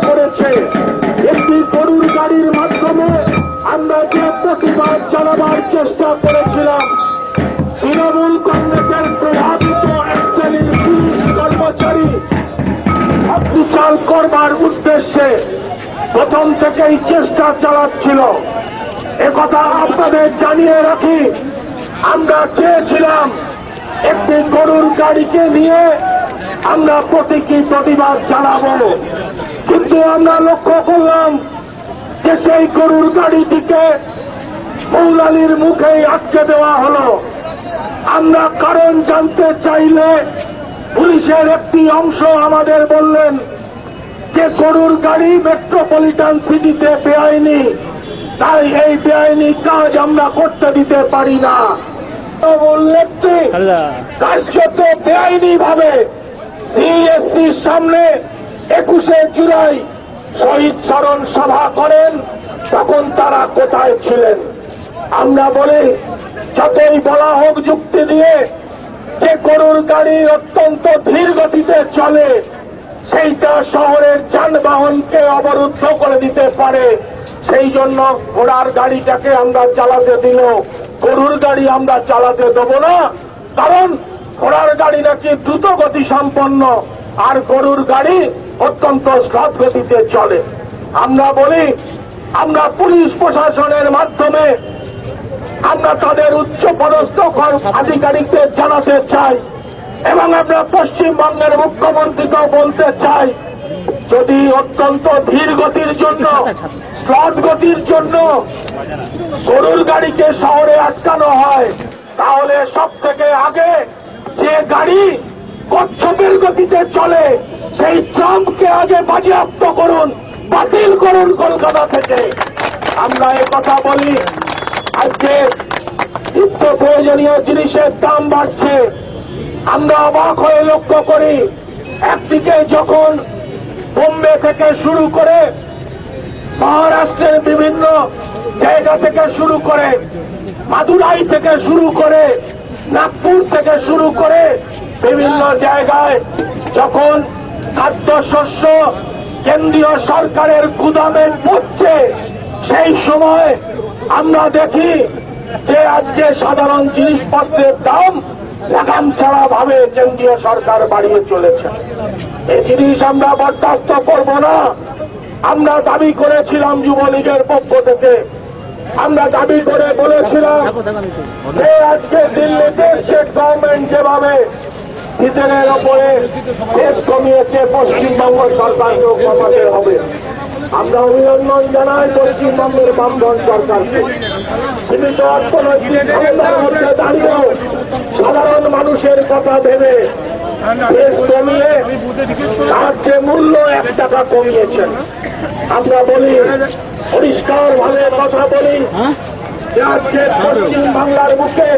করেছে। একটি গরুর গাড়ির মাধ্যমে আমরা যে প্রতিবাদ জানাবার চেষ্টা করেছিলাম, তৃণমূল কংগ্রেসের প্রভাবিত এক শ্রেণীর পুলিশ কর্মচারী অত্যাচার করবার উদ্দেশ্যে প্রথম থেকেই চেষ্টা চালাচ্ছিল। একথা আপনাদের জানিয়ে রাখি, আমরা চেয়েছিলাম একটি গরুর গাড়িকে নিয়ে আমরা প্রতীকী প্রতিবাদ জানাবো, কিন্তু আমরা লক্ষ্য করলাম যে সেই গরুর গাড়িটিকে মৌলালির মুখেই আটকে দেওয়া হলো। আমরা কারণ জানতে চাইলে পুলিশের একটি অংশ আমাদের বললেন যে গরুর গাড়ি মেট্রোপলিটন সিটিতে বেআইনি, তাই এই বেআইনি কাজ আমরা করতে দিতে পারি না। উল্লেখটি কার্যত বেআইনি ভাবে সিএসসির সামনে 21শে জুলাই শহীদ স্মরণ সভা করেন, তখন তারা কোথায় ছিলেন? আমরা বলি যতই বলা হোক যুক্তি দিয়ে যে গরুর গাড়ি অত্যন্ত ধীর গতিতে চলে, সেইটা শহরের যানবাহনকে অবরুদ্ধ করে দিতে পারে, সেই জন্য ঘোড়ার গাড়িটাকে আমরা চালাতে দিল, গরুর গাড়ি আমরা চালাতে দেব না, কারণ ঘোড়ার গাড়ি নাকি দ্রুত গতি সম্পন্ন আর গরুর গাড়ি অত্যন্ত স্লথ গতিতে চলে। আমরা বলি আমরা পুলিশ প্রশাসনের মাধ্যমে আমরা তাদের উচ্চ পদস্থ আধিকারিকদের জানাতে চাই এবং আমরা পশ্চিমবঙ্গের মুখ্যমন্ত্রীকেও বলতে চাই, যদি অত্যন্ত ধীর গতির জন্য স্লথ গতির জন্য গরুর গাড়িকে শহরে আটকানো হয়, তাহলে সব থেকে আগে যে গাড়ি কচ্ছপের গতিতে চলে সেই ট্রামকে আগে বাজেয়াপ্ত করুন, বাতিল করুন কলকাতা থেকে। আমরা এ কথা বলি, আজকে নিত্য প্রয়োজনীয় জিনিসের দাম বাড়ছে, আমরা অবাক হয়ে লক্ষ্য করি। একদিকে যখন বোম্বে থেকে শুরু করে মহারাষ্ট্রের বিভিন্ন জায়গা থেকে শুরু করে, মাদুরাই থেকে শুরু করে, নাগপুর থেকে শুরু করে বিভিন্ন জায়গায় যখন খাদ্যশস্য কেন্দ্রীয় সরকারের গুদামে পড়ছে, সেই সময় আমরা দেখি যে আজকে সাধারণ জিনিসপত্রের দাম লাগাম ছাড়া ভাবে কেন্দ্রীয় সরকার বাড়িয়ে চলেছে। এই জিনিস আমরা বরদাস্ত করব না। আমরা দাবি করেছিলাম যুবলীগের পক্ষ থেকে, আমরা দাবি করে বলেছিলাম যে আজকে দিল্লিতে স্টেট গভর্নমেন্ট যেভাবে ডিজেলের ওপরে সেস কমিয়েছে, পশ্চিমবঙ্গ সরকারকেও কমাতে হবে। আমরা অভিনন্দন জানাই পশ্চিমবঙ্গের বামদল সরকারকে। সীমিত অর্থনৈতিক ক্ষমতার মধ্যে দাঁড়িয়েও সাধারণ মানুষের কথা ভেবে সেস কমিয়ে তার যে মূল্য 1 টাকা কমিয়েছেন। আমরা বলি পরিষ্কার ভাবে কথা বলি যে আজকে পশ্চিম বাংলার বুকে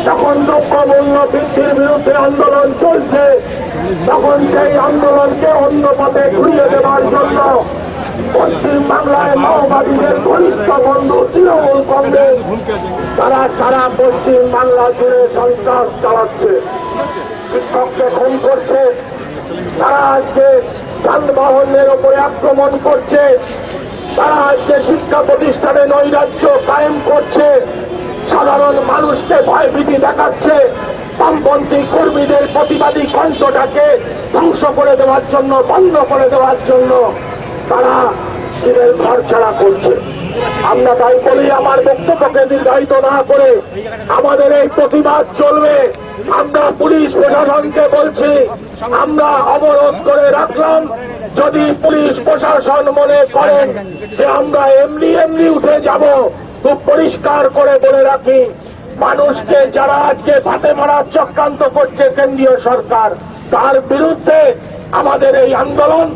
যখন দ্রব্যমূল্য বৃদ্ধির বিরুদ্ধে আন্দোলন চলছে, তখন সেই আন্দোলনকে অন্য পথে ঘুরিয়ে দেওয়ার জন্য পশ্চিম বাংলায় মাওবাদীদের ঘনিষ্ঠ বন্ধু তৃণমূল কংগ্রেস তারা সারা পশ্চিম বাংলা জুড়ে সন্ত্রাস চালাচ্ছে, শিক্ষককে খুন করছে, তারা আজকে যানবাহনের উপরে আক্রমণ করছে, তারা আজকে শিক্ষা প্রতিষ্ঠানে নৈরাজ্য কায়েম করছে, সাধারণ মানুষকে ভয়ভীতি দেখাচ্ছে, বামপন্থী কর্মীদের প্রতিবাদী কণ্ঠটাকে ধ্বংস করে দেওয়ার জন্য, বন্ধ করে দেওয়ার জন্য তারা দিনের ঘর ছাড়া করছে। আমরা তাই বলি, আমার বক্তব্যকে দীর্ঘায়িত না করে আমাদের এই প্রতিবাদ চলবে। আমরা পুলিশ প্রশাসনকে বলছি, আমরা অবরোধ করে রাখলাম, যদি পুলিশ প্রশাসন মনে করেন যে আমরা এমনি উঠে যাব, খুব পরিষ্কার করে বলে রাখি, মানুষকে যারা আজকে ফাঁদে মারার চক্রান্ত করছে কেন্দ্রীয় সরকার, তার বিরুদ্ধে আমাদের এই আন্দোলন,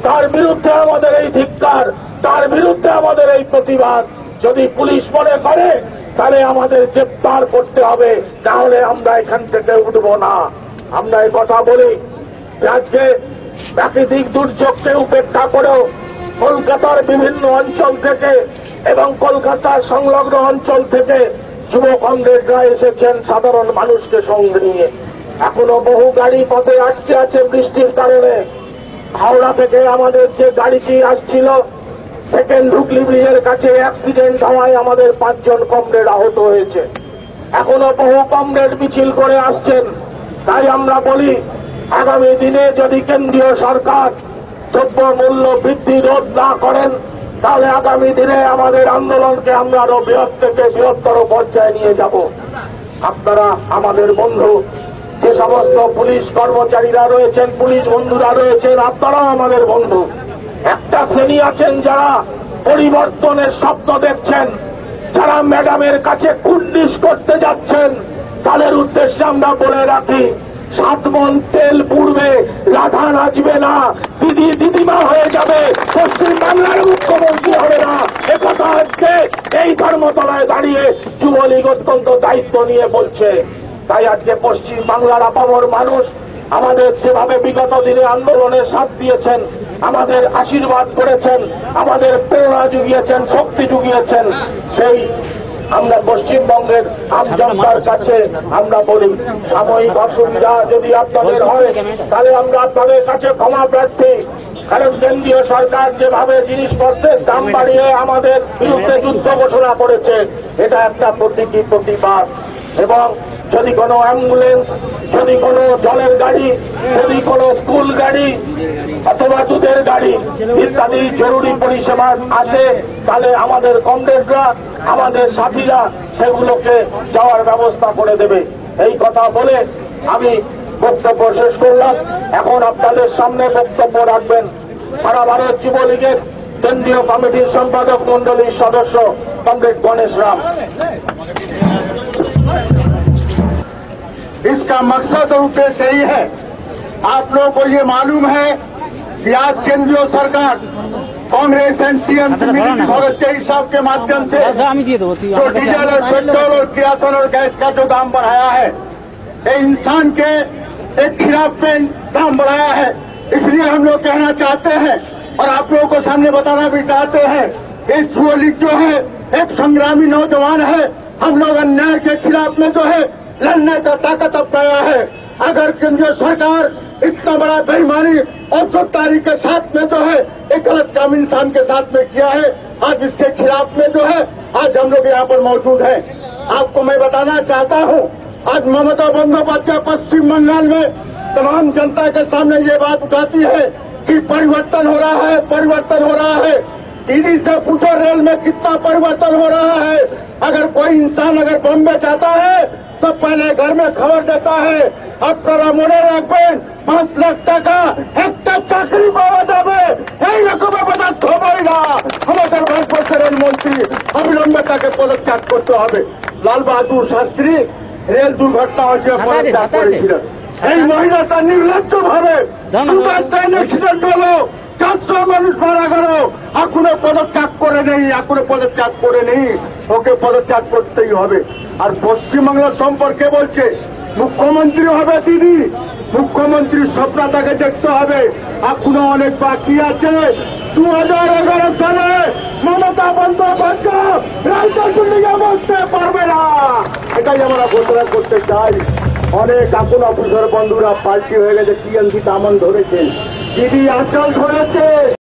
তার বিরুদ্ধে আমাদের এই ধিক্কার, তার বিরুদ্ধে আমাদের এই প্রতিবাদ। যদি পুলিশ মনে করে তাহলে আমাদের গ্রেপ্তার করতে হবে, তাহলে আমরা এখান থেকে উঠবো না। আমরা এই কথা বলি যে আজকে প্রাকৃতিক দুর্যোগকে উপেক্ষা করেও কলকাতার বিভিন্ন অঞ্চল থেকে এবং কলকাতার সংলগ্ন অঞ্চল থেকে যুব কংগ্রেসরা এসেছেন সাধারণ মানুষকে সঙ্গে নিয়ে। এখনো বহু গাড়ি পথে আটকে আছে বৃষ্টির কারণে। হাওড়া থেকে আমাদের যে গাড়িটি আসছিল সেকেন্ড হুগলি ব্রিজের কাছে অ্যাক্সিডেন্ট হওয়ায় আমাদের 5 জন কমরেড আহত হয়েছে। এখনো বহু কমরেড মিছিল করে আসছেন। তাই আমরা বলি, আগামী দিনে যদি কেন্দ্রীয় সরকার দ্রব্য মূল্য বৃদ্ধি রোধ না করেন, তাহলে আগামী দিনে আমাদের আন্দোলনকে আমরা আরো বৃহত্তর পর্যায়ে নিয়ে যাব। আপনারা আমাদের বন্ধু, যে সমস্ত পুলিশ কর্মচারীরা রয়েছেন, পুলিশ বন্ধুরা রয়েছেন, আপনারাও আমাদের বন্ধু। একটা শ্রেণী আছেন যারা পরিবর্তনের স্বপ্ন দেখছেন, যারা ম্যাডামের কাছে কুর্নিশ করতে যাচ্ছেন, তাদের উদ্দেশ্যে আমরা বলে রাখি, 7 মণ তেল পুড়বে, রাধা নাচবে না, দিদিমা হয়ে যাবে, পশ্চিম বাংলার মুখ্যমন্ত্রী হবে না। একথা আজকে এই ধর্মতলায় দাঁড়িয়ে যুবলীগ অত্যন্ত দায়িত্ব নিয়ে বলছে। তাই আজকে পশ্চিম বাংলার আপামর মানুষ আমাদের যেভাবে বিগত দিনে আন্দোলনের সাথ দিয়েছেন, আমাদের আশীর্বাদ করেছেন, আমাদের প্রেরণা জুগিয়েছেন, শক্তি জুগিয়েছেন, সেই আমরা পশ্চিমবঙ্গের আম জনতার কাছে আমরা বলি, সাময়িক অসুবিধা যদি আপনাদের হয় তাহলে আমরা আপনাদের কাছে ক্ষমা প্রার্থী। কারণ কেন্দ্রীয় সরকার যেভাবে জিনিসপত্রের দাম বাড়িয়ে আমাদের বিরুদ্ধে যুদ্ধ ঘোষণা করেছে, এটা একটা প্রতিবাদ। এবং যদি কোনো অ্যাম্বুলেন্স, যদি কোনো জলের গাড়ি, যদি কোনো স্কুল গাড়ি অথবা দুধের গাড়ি ইত্যাদি জরুরি পরিষেবা আসে, তাহলে আমাদের কমরেডরা, আমাদের সাথীরা সেগুলোকে যাওয়ার ব্যবস্থা করে দেবে। এই কথা বলে আমি বক্তব্য শেষ করলাম। এখন আপনাদের সামনে বক্তব্য রাখবেন সারা ভারত যুবলীগের কেন্দ্রীয় কমিটির সম্পাদক মন্ডলীর সদস্য কমরেড গণেশ রাম। इसका मकसद और उद्देश्य यही है, आप लोगों को ये मालूम है कि आज केंद्रीय सरकार कांग्रेस एंड टीएमसी मिली भगत के हिसाब के माध्यम से जो डीजल और पेट्रोल और किरासन और गैस का जो दाम बढ़ाया है, ये इंसान के एक खिलाफ में दाम बढ़ाया है। इसलिए हम लोग कहना चाहते हैं और आप लोगों को सामने बताना भी चाहते हैं, ये युवलीग जो है एक संग्रामी नौजवान है। हम लोग अन्याय के खिलाफ में जो है लड़ने का ताकत अपनाया है। अगर केंद्रीय सरकार इतना बड़ा बेईमानी और चौतारी के साथ में जो है एक गलत काम इंसान के साथ में किया है, आज इसके खिलाफ में जो है आज हम लोग यहाँ पर मौजूद हैं। आपको मैं बताना चाहता हूँ, आज ममता बंदोपाध्याय पश्चिम बंगाल में तमाम जनता के सामने ये बात उठाती है कि परिवर्तन हो रहा है, परिवर्तन हो रहा है। दीदी से पूछो रेल में कितना परिवर्तन हो रहा है। अगर कोई इंसान अगर बॉम्बे जाता है तो पहले घर में खबर देता है, আপনারা মনে রাখবেন 5 লাখ টাকা একটা চাকরি পাওয়া যাবে, এই রকমের পদার্থ হবেই না। আমাদের ভারতবর্ষের রেলমন্ত্রী অবিলম্বে তাকে পদত্যাগ করতে হবে। লাল বাহাদুর শাস্ত্রী রেল দুর্ঘটনা হয়েছে পদত্যাগ করেছিলেন। এই মহিলাটা নির্লজ্জ ভাবে 2টা ট্রেন অ্যাক্সিডেন্ট হলো, 400 মানুষ মারা গেল, এখনো পদত্যাগ করে নেই, ওকে পদত্যাগ করতেই হবে। আর পশ্চিমবাংলার সম্পর্কে বলছে মুখ্যমন্ত্রী হবে দিদি, মুখ্যমন্ত্রীর স্বপ্নটাকে দেখতে হবে, এখনো অনেক বাকি আছে। 2011 সালে মমতা বন্দ্যোপাধ্যায় রাজনীতিতে বসতে পারবে না, এটাই আমরা ঘোষণা করতে চাই। অনেক এখন অফিসার বন্ধুরা পাল্টি হয়ে গেছে, টিএমসি দামন ধরেছেন, দিদি আঁচল ধরেছে।